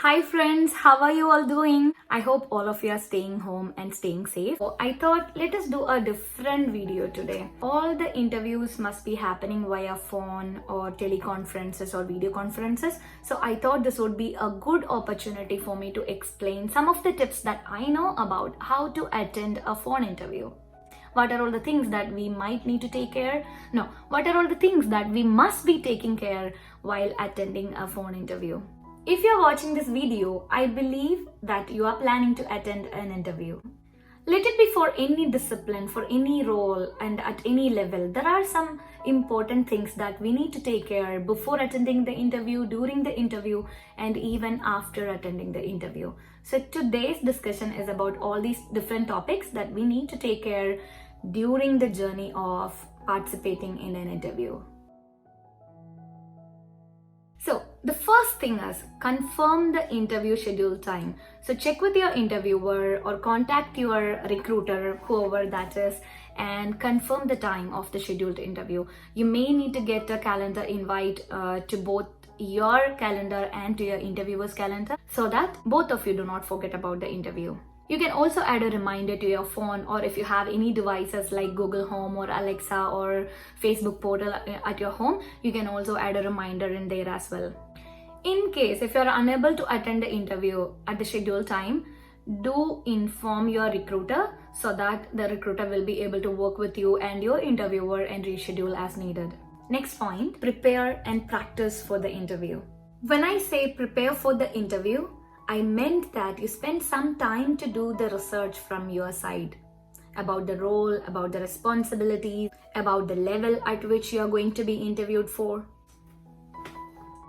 Hi friends, how are you all doing? I hope all of you are staying home and staying safe. So I thought let us do a different video today. All the interviews must be happening via phone or teleconferences or video conferences. So I thought this would be a good opportunity for me to explain some of the tips that I know about how to attend a phone interview. What are all the things that we might need to take care? No, what are all the things that we must be taking care while attending a phone interview? If you're watching this video, I believe that you are planning to attend an interview. Let it be for any discipline, for any role, and at any level. There are some important things that we need to take care before attending the interview, during the interview, and even after attending the interview. So today's discussion is about all these different topics that we need to take care during the journey of participating in an interview. So the first thing is confirm the interview schedule time. So check with your interviewer or contact your recruiter, whoever that is, and confirm the time of the scheduled interview. You may need to get a calendar invite to both your calendar and to your interviewer's calendar so that both of you do not forget about the interview. You can also add a reminder to your phone, or if you have any devices like Google Home or Alexa or Facebook portal at your home, you can also add a reminder in there as well. In case if you're unable to attend the interview at the scheduled time, do inform your recruiter so that the recruiter will be able to work with you and your interviewer and reschedule as needed. Next point, prepare and practice for the interview. When I say prepare for the interview, I meant that you spend some time to do the research from your side about the role, about the responsibilities, about the level at which you are going to be interviewed for.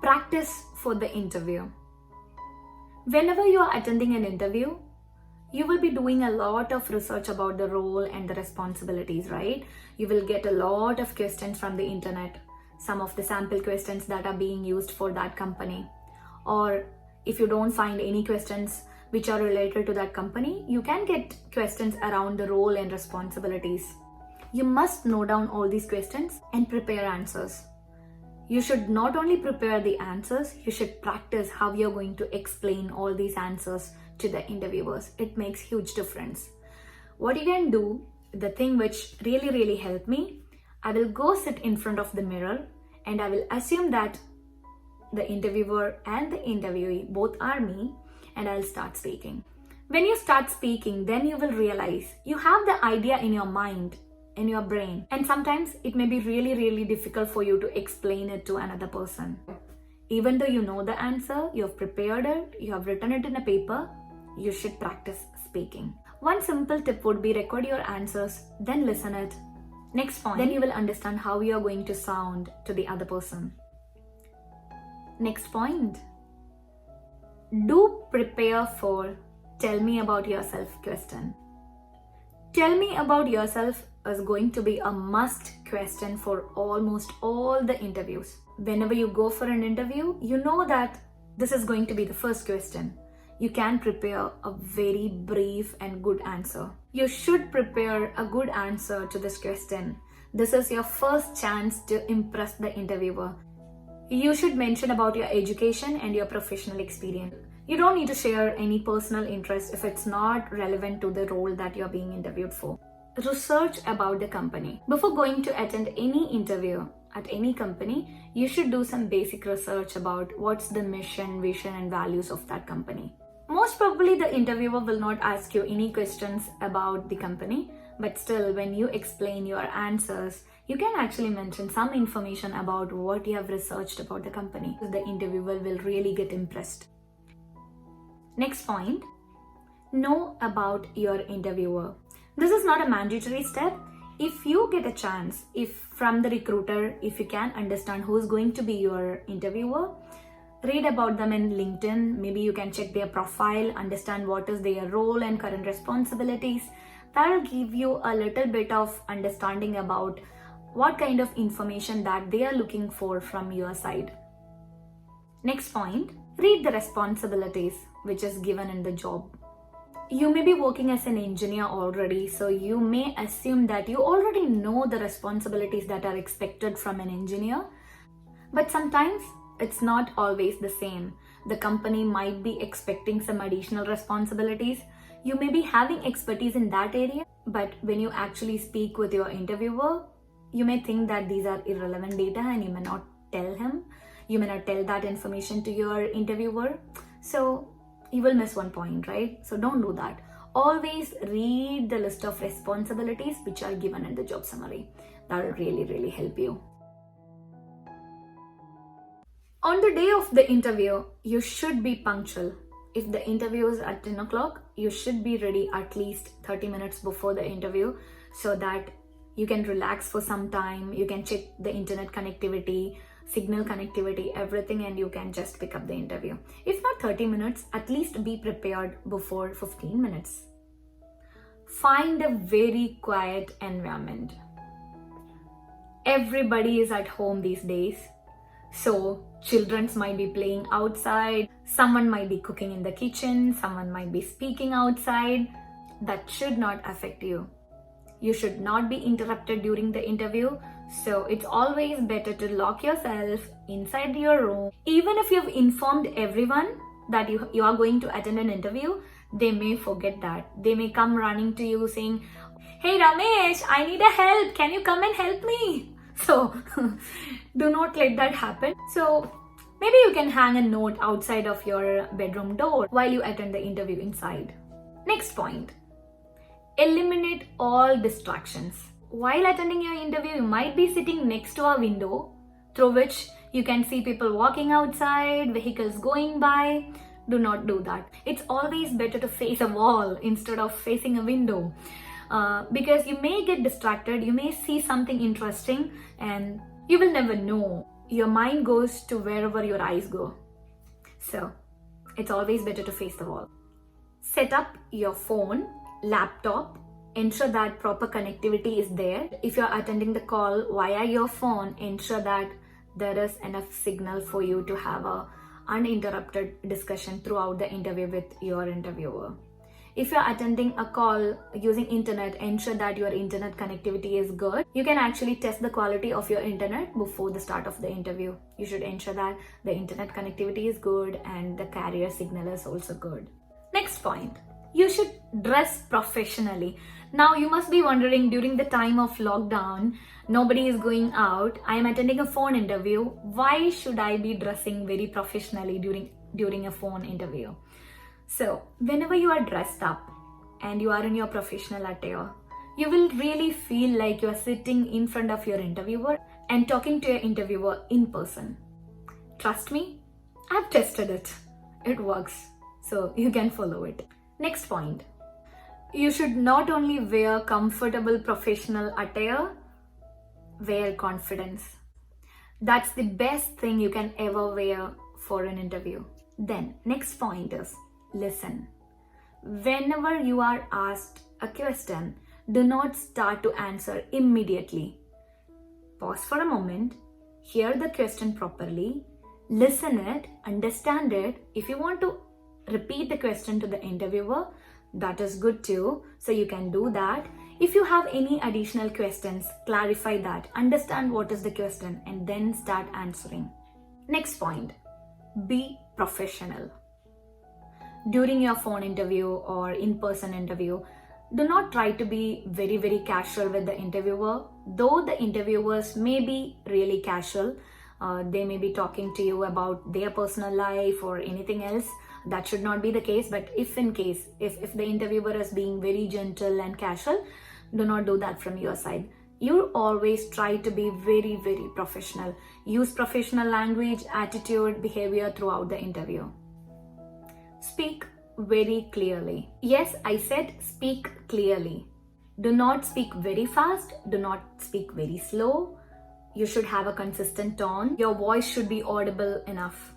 Practice for the interview. Whenever you are attending an interview, you will be doing a lot of research about the role and the responsibilities, right? You will get a lot of questions from the internet, some of the sample questions that are being used for that company. Or if you don't find any questions which are related to that company, you can get questions around the role and responsibilities. You must note down all these questions and prepare answers. You should not only prepare the answers, you should practice how you're going to explain all these answers to the interviewers. It makes huge difference. What you can do, the thing which really helped me, I will go sit in front of the mirror and I will assume that the interviewer and the interviewee both are me, and I'll start speaking. When you start speaking, then you will realize you have the idea in your mind, in your brain, and sometimes it may be really difficult for you to explain it to another person. Even though you know the answer, you have prepared it, you have written it in a paper, you should practice speaking. One simple tip would be record your answers, then listen it. Next point, then you will understand how you are going to sound to the other person. Next point, do prepare for tell me about yourself question. Tell me about yourself is going to be a must question for almost all the interviews. Whenever you go for an interview, you know that this is going to be the first question. You can prepare a very brief and good answer. You should prepare a good answer to this question. This is your first chance to impress the interviewer. You should mention about your education and your professional experience. You don't need to share any personal interest if it's not relevant to the role that you're being interviewed for. Research about the company. Before going to attend any interview at any company, you should do some basic research about what's the mission, vision, and values of that company. Most probably the interviewer will not ask you any questions about the company, but still when you explain your answers, you can actually mention some information about what you have researched about the company. The interviewer will really get impressed. Next point, know about your interviewer. This is not a mandatory step. If you get a chance, if from the recruiter, if you can understand who's going to be your interviewer, read about them in LinkedIn. Maybe you can check their profile, understand what is their role and current responsibilities. That will give you a little bit of understanding about what kind of information that they are looking for from your side. Next point, read the responsibilities which is given in the job. You may be working as an engineer already, so you may assume that you already know the responsibilities that are expected from an engineer, but sometimes it's not always the same. The company might be expecting some additional responsibilities. You may be having expertise in that area, but when you actually speak with your interviewer, you may think that these are irrelevant data and you may not tell him. You may not tell that information to your interviewer. So you will miss one point, right? So don't do that. Always read the list of responsibilities which are given in the job summary. That will really help you. On the day of the interview, you should be punctual. If the interview is at 10 o'clock, you should be ready at least 30 minutes before the interview so that you can relax for some time. You can check the internet connectivity, signal connectivity, everything, and you can just pick up the interview. If not 30 minutes, at least be prepared before 15 minutes. Find a very quiet environment. Everybody is at home these days. So children might be playing outside, someone might be cooking in the kitchen, someone might be speaking outside. That should not affect you. You should not be interrupted during the interview. So it's always better to lock yourself inside your room. Even if you've informed everyone that you are going to attend an interview, they may forget that. They may come running to you saying, "Hey Ramesh, I need a help. Can you come and help me?" So do not let that happen. So maybe you can hang a note outside of your bedroom door while you attend the interview inside. Next point, eliminate all distractions. While attending your interview, you might be sitting next to a window through which you can see people walking outside, vehicles going by. Do not do that. It's always better to face a wall instead of facing a window. Because you may get distracted, you may see something interesting, and you will never know. Your mind goes to wherever your eyes go. So it's always better to face the wall. Set up your phone, laptop, ensure that proper connectivity is there. If you're attending the call via your phone, ensure that there is enough signal for you to have a uninterrupted discussion throughout the interview with your interviewer. If you're attending a call using internet, ensure that your internet connectivity is good. You can actually test the quality of your internet before the start of the interview. You should ensure that the internet connectivity is good and the carrier signal is also good. Next point, you should dress professionally. Now you must be wondering, during the time of lockdown, nobody is going out, I am attending a phone interview. Why should I be dressing very professionally during a phone interview? So whenever you are dressed up and you are in your professional attire, you will really feel like you are sitting in front of your interviewer and talking to your interviewer in person. Trust me, I've tested it. It works. So you can follow it. Next point, you should not only wear comfortable professional attire, wear confidence. That's the best thing you can ever wear for an interview. Then next point is, listen. Whenever you are asked a question, do not start to answer immediately. Pause for a moment, hear the question properly, listen it, understand it. If you want to repeat the question to the interviewer, that is good too. So you can do that. If you have any additional questions, clarify that, understand what is the question, and then start answering. Next point, be professional. During your phone interview or in-person interview, do not try to be very casual with the interviewer. Though the interviewers may be really casual, they may be talking to you about their personal life or anything else. That should not be the case. But if the interviewer is being very gentle and casual, do not do that from your side. You always try to be very professional. Use professional language, attitude, behavior throughout the interview. Speak very clearly. Yes, I said speak clearly. Do not speak very fast. Do not speak very slow. You should have a consistent tone. Your voice should be audible enough.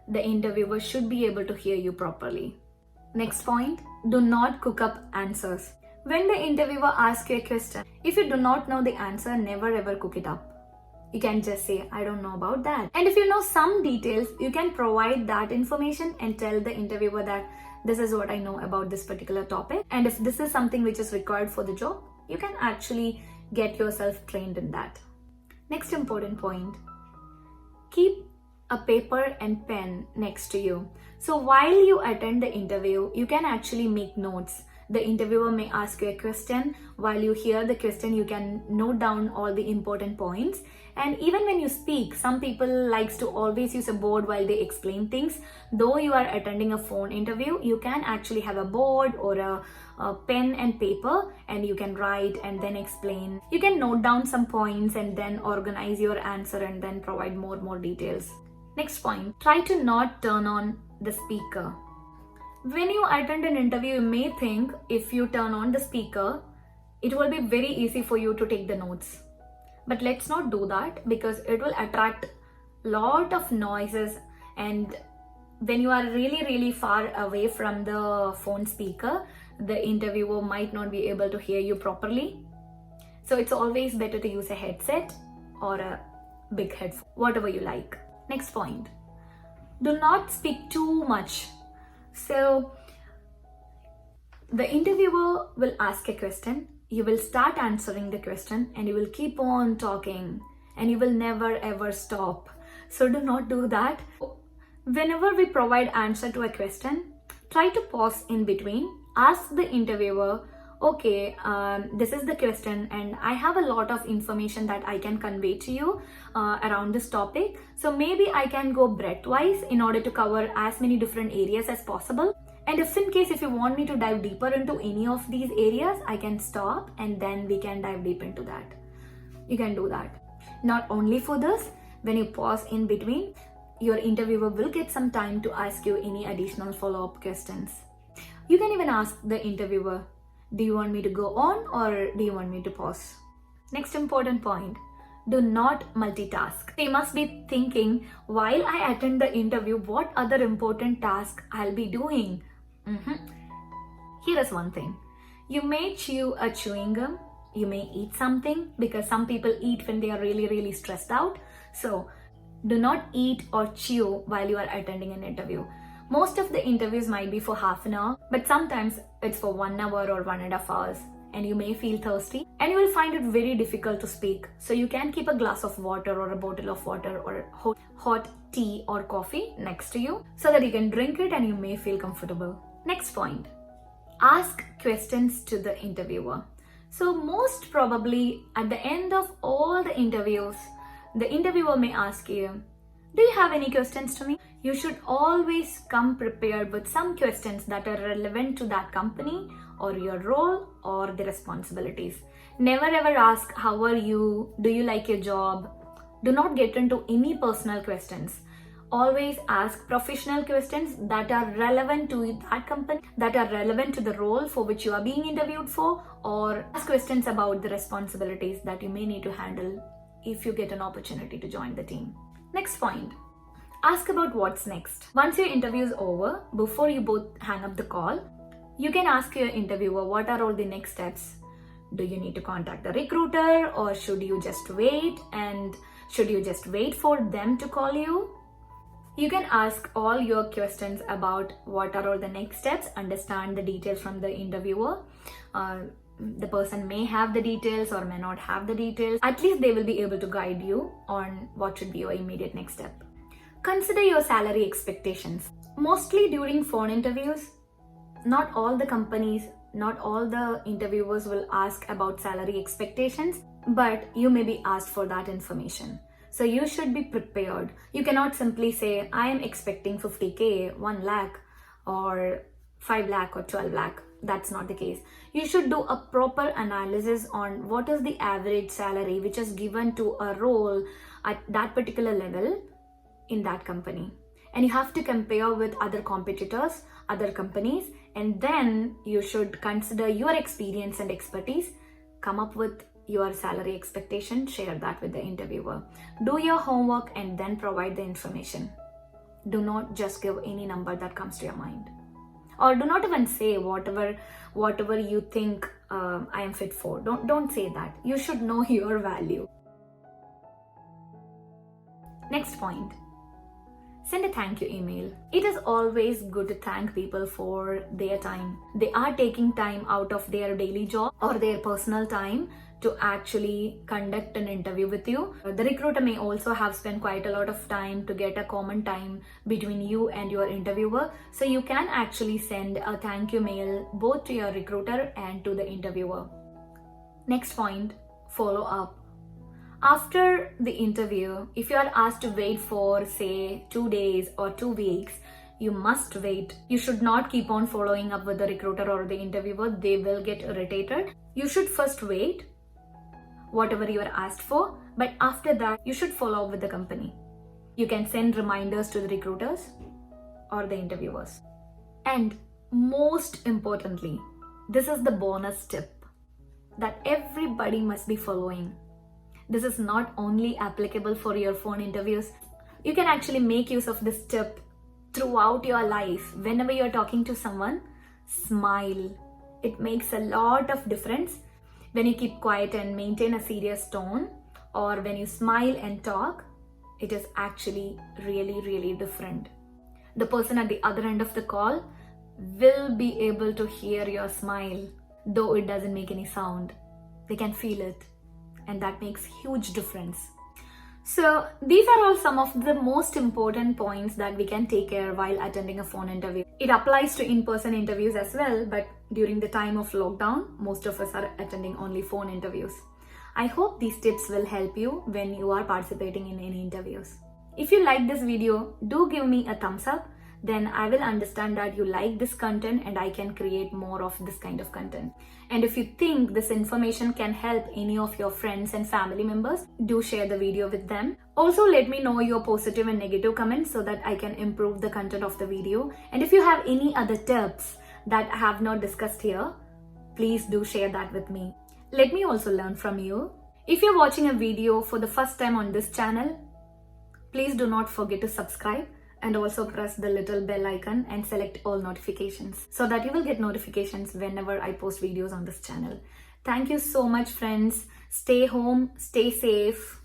The interviewer should be able to hear you properly. Next point, do not cook up answers. When the interviewer asks you a question, if you do not know the answer, never ever cook it up. You can just say, I don't know about that. And if you know some details, you can provide that information and tell the interviewer that this is what I know about this particular topic. And if this is something which is required for the job, you can actually get yourself trained in that. Next important point, keep a paper and pen next to you. So while you attend the interview, you can actually make notes. The interviewer may ask you a question. While you hear the question, you can note down all the important points. And even when you speak, some people likes to always use a board while they explain things. Though you are attending a phone interview, you can actually have a board or a pen and paper, and you can write and then explain. You can note down some points and then organize your answer and then provide more details. Next point, try to not turn on the speaker. When you attend an interview, you may think if you turn on the speaker, it will be very easy for you to take the notes. But let's not do that, because it will attract a lot of noises, and when you are really far away from the phone speaker, the interviewer might not be able to hear you properly. So it's always better to use a headset or a big headphone, whatever you like. Next point, do not speak too much. So the interviewer will ask a question, you will start answering the question, and you will keep on talking, and you will never ever stop. So do not do that. Whenever we provide answer to a question, try to pause in between. Ask the interviewer, okay, this is the question and I have a lot of information that I can convey to you around this topic. So maybe I can go breadth-wise in order to cover as many different areas as possible. And if in case if you want me to dive deeper into any of these areas, I can stop and then we can dive deep into that. You can do that. Not only for this, when you pause in between, your interviewer will get some time to ask you any additional follow-up questions. You can even ask the interviewer, do you want me to go on or do you want me to pause? Next important point, do not multitask. You must be thinking, while I attend the interview, what other important task I'll be doing? Here is one thing. You may chew a chewing gum. You may eat something, because some people eat when they are really stressed out. So do not eat or chew while you are attending an interview. Most of the interviews might be for half an hour, but sometimes it's for 1 hour or 1.5 hours, and you may feel thirsty and you will find it very difficult to speak. So you can keep a glass of water or a bottle of water or hot tea or coffee next to you so that you can drink it and you may feel comfortable. Next point, ask questions to the interviewer. So most probably at the end of all the interviews, the interviewer may ask you, do you have any questions to me? You should always come prepared with some questions that are relevant to that company or your role or the responsibilities. Never ever ask, how are you? Do you like your job? Do not get into any personal questions. Always ask professional questions that are relevant to that company, that are relevant to the role for which you are being interviewed for, or ask questions about the responsibilities that you may need to handle if you get an opportunity to join the team. Next point, ask about what's next. Once your interview is over, before you both hang up the call, you can ask your interviewer, what are all the next steps? Do you need to contact the recruiter, or should you just wait? And should you just wait for them to call you? You can ask all your questions about what are all the next steps, understand the details from the interviewer. The person may have the details or may not have the details. At least they will be able to guide you on what should be your immediate next step. Consider your salary expectations. Mostly during phone interviews, not all the companies, not all the interviewers will ask about salary expectations, but you may be asked for that information. So you should be prepared. You cannot simply say, I am expecting 50K, 1 lakh or 5 lakh or 12 lakh. That's not the case. You should do a proper analysis on what is the average salary which is given to a role at that particular level in that company. And you have to compare with other competitors, other companies, and then you should consider your experience and expertise, come up with your salary expectation, share that with the interviewer. Do your homework and then provide the information. Do not just give any number that comes to your mind. Or do not even say whatever you think I am fit for. Don't say that. You should know your value. Next point. send a thank you email. It is always good to thank people for their time. They are taking time out of their daily job or their personal time to actually conduct an interview with you. The recruiter may also have spent quite a lot of time to get a common time between you and your interviewer. So you can actually send a thank you mail both to your recruiter and to the interviewer. Next point, follow up. After the interview, if you are asked to wait for say 2 days or 2 weeks, you must wait. You should not keep on following up with the recruiter or the interviewer. They will get irritated. You should first wait whatever you are asked for, but after that you should follow up with the company. You can send reminders to the recruiters or the interviewers. And most importantly, this is the bonus tip that everybody must be following. This is not only applicable for your phone interviews. You can actually make use of this tip throughout your life. Whenever you're talking to someone, smile. It makes a lot of difference. When you keep quiet and maintain a serious tone, or when you smile and talk, it is actually really, really different. The person at the other end of the call will be able to hear your smile, though it doesn't make any sound. They can feel it, and that makes huge difference. So these are all some of the most important points that we can take care while attending a phone interview. It applies to in-person interviews as well, but during the time of lockdown, most of us are attending only phone interviews. I hope these tips will help you when you are participating in any interviews. If you like this video, do give me a thumbs up. Then I will understand that you like this content and I can create more of this kind of content. And if you think this information can help any of your friends and family members, do share the video with them. Also, let me know your positive and negative comments so that I can improve the content of the video. And if you have any other tips that I have not discussed here, please do share that with me. Let me also learn from you. If you're watching a video for the first time on this channel, please do not forget to subscribe and also press the little bell icon and select all notifications so that you will get notifications whenever I post videos on this channel. Thank you so much, friends. Stay home, stay safe.